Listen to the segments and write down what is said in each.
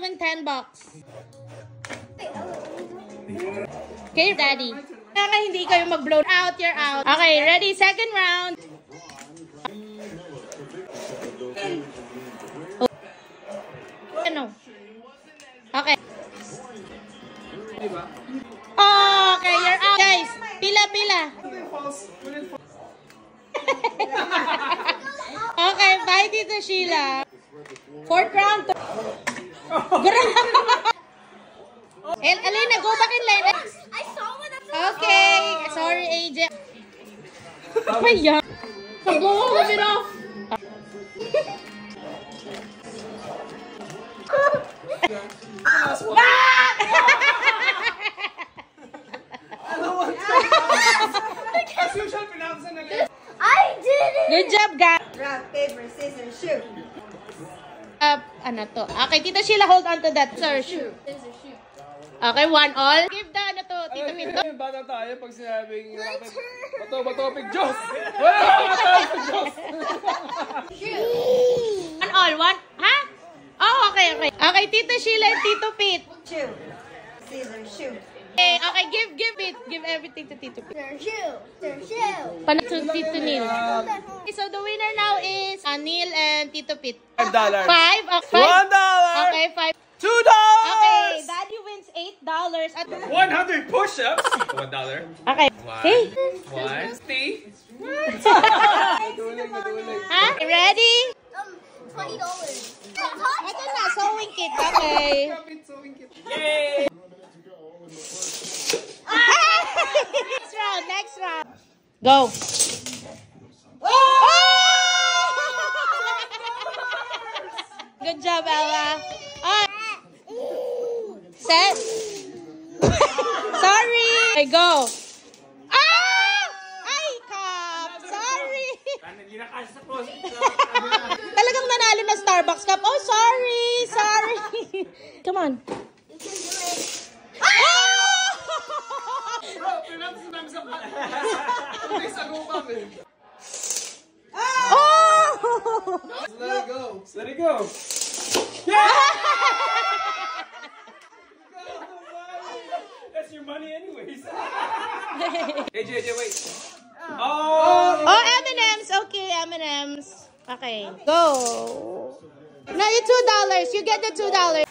even $10. Okay, Daddy. Kaya hindi kayo mag-blow out, you're out. Okay, ready? Second round. Ano? Okay. Okay, you're out. Guys, pila. Okay, bye Tita Sheila. Fourth round. Elena, go back in line. I saw one. Okay, sorry AJ. Oh yeah. Blow it off. I did it. Good job, guys. Rock, paper, scissors, shoot. Ano to? Okay, Tita Sheila, hold on to that, sir. Shoot. Okay, 1-1. Give the, ano to, Tita Pinto. Bata tayo pag sinabing turn. bato, big Diyos! Bato, Diyos! 1-1? Ha? Oh, okay. Okay, Tita Sheila and Tito Pete. Shoot. Scissors, shoot. Okay, give everything to Tito Pete. Shoot. Paano to Tito Neil? Okay, so the winner now is Neil and Tito Pete. $5. $5? Okay. $1. Okay, $5. $2. Okay, Daddy wins $8 at 100 push-ups. $1. okay. See? 1. Ha? Ready? $20. Ito na, sewing kit. Okay. Yay! Next round. Go. Good job, Ella. Set. Sorry. Okay, go. Ay, Cup. Sorry. Talagang nanalo na Starbucks Cup. Oh, sorry. Come on. Let it go. That's your money anyways. AJ, wait. Oh, M&M's. Okay, M&M's. Okay, go. No, it's $2. You get the $2.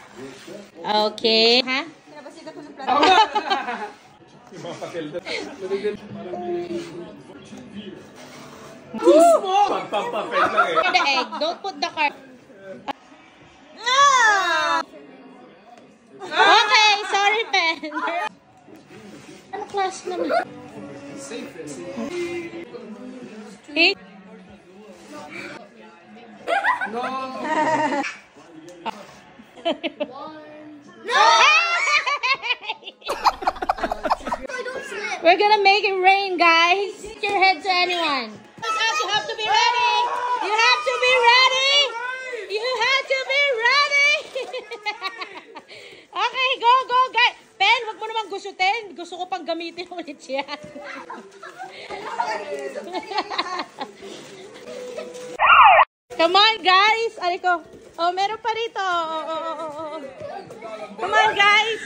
Okay. Huh? Too small! Pampapapel lang eh. The egg. Don't put the card. Okay, sorry, Pen. Ano class naman? Eight? No! We're gonna make it rain, guys. Hit your head to anyone. You have to be ready. You have to be ready. You have to be ready. Okay, go, guys. Pen, wag mo naman gustutin. Gusto ko pang gamitin ulit siya. Come on, guys. Aliko. Oh, meron pa rito. Oh. Come on, guys.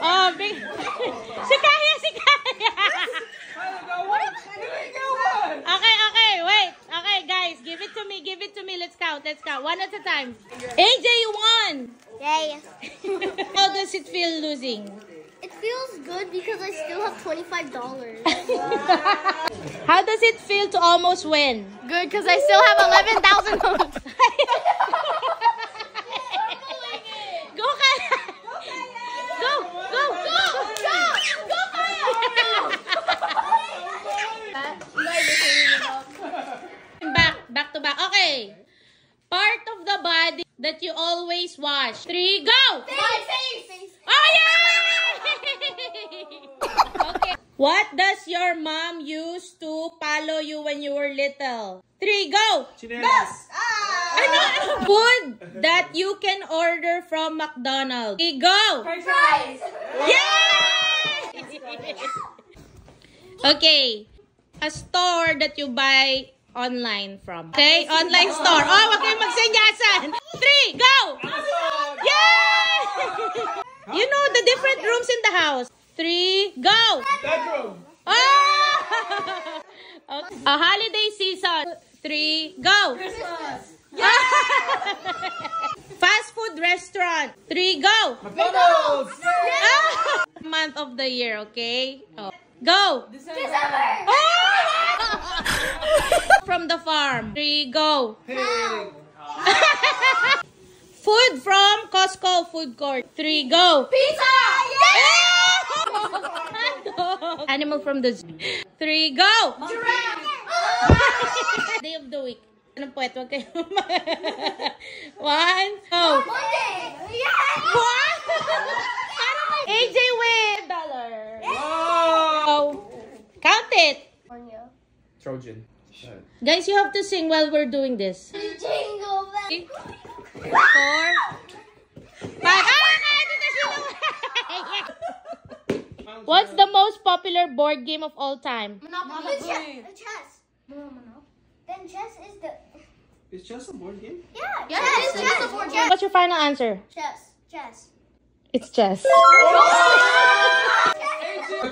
Oh, big. Si Kaya. Okay, wait. Okay, guys, give it to me. Let's count. One at a time. AJ, you won. Yay. How does it feel losing? It feels good because I still have $25. How does it feel to almost win? Good because I still have 11,000 votes. Go, Kaya. Go, Back to back. Okay. Part of the body that you always wash. 3, go! Face. Oh, yeah! Okay. What does your mom use to follow you when you were little? 3, go! Chinelas. Ano food that you can order from McDonald's? 3, go! Fries. Yay! Okay. A store that you buy online from? Okay, online store. Oh, wag kayong magsenyasan. 3, go! Yay! You know the different rooms in the house. 3, go! Bedroom. Oh! Okay. A holiday season. 3, go! Christmas. Fast food restaurant. 3, go! McDonald's. Month of the year, okay? Oh. Go! December. Oh! From the farm. 3, go! Pig. Food from Costco food court. 3, go! Pizza. Animal from the zoo. 3, go! Giraffe. Day of the week. Anong puwet? Huwag kayo 1, go! Monday. Yeah. What? AJ win! $1. Wow. Go! Count it! Trojan. Guys, you have to sing while we're doing this. Jingle bell. 4, 5. What's the most popular board game of all time? Monopoly. Chess. Then chess is the. Is chess a board game? Yeah. Chess. Chess is board game. What's your final answer? Chess. Chess. It's chess. The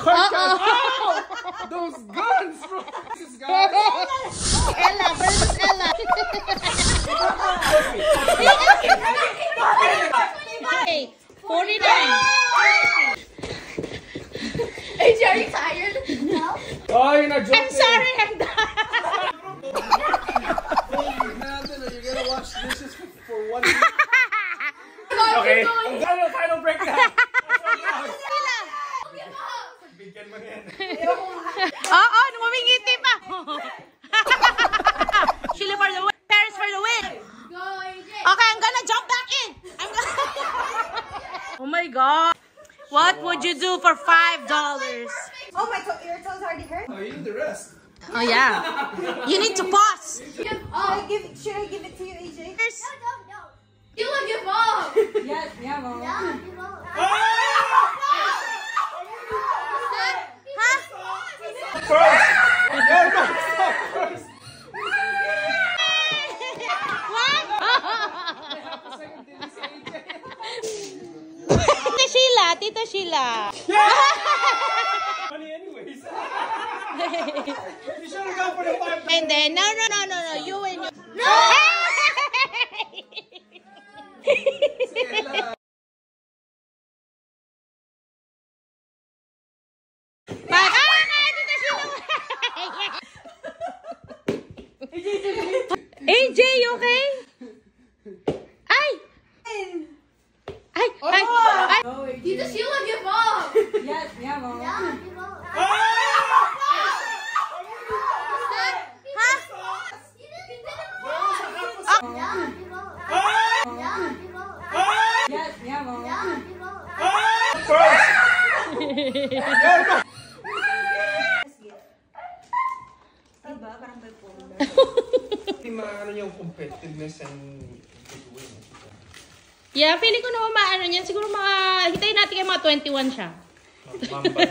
card Uh-oh. Those guns, bro. This guy. Ella versus Ella. Okay, 49. AJ, are you tired? No. Oh, you're not joking. I'm sorry, I'm done. You gotta wash dishes for 1 week. Okay. Final breakdown. Bigyan mo yan. Oo, namamingiti pa. Sheila for the win. Paris for the win. Go, AJ. Okay, I'm gonna jump back in. Oh my God. What would you do for $5? Oh, your toes already hurt? Oh, you need the rest. Oh yeah. You need to pause. Should I give it to you, AJ? No. You look your mom. Yes, yeah, Mom. Yeah, you know. Huh? First. First. What? Tita Sheila, Tita Sheila. Funny anyways. You should have gone for the 5. And then, no. You win. No! AJ, you okay? Ay! Ay! Tita Sheila, give up. Yes, yeah, Mom. Yeah, give up. Yes, yeah, Mom. First. Hindi maano yung competitiveness and good win. Yeah, feeling ko naman maano niyan. Siguro hintayin natin kayo mga 21 siya. Mamba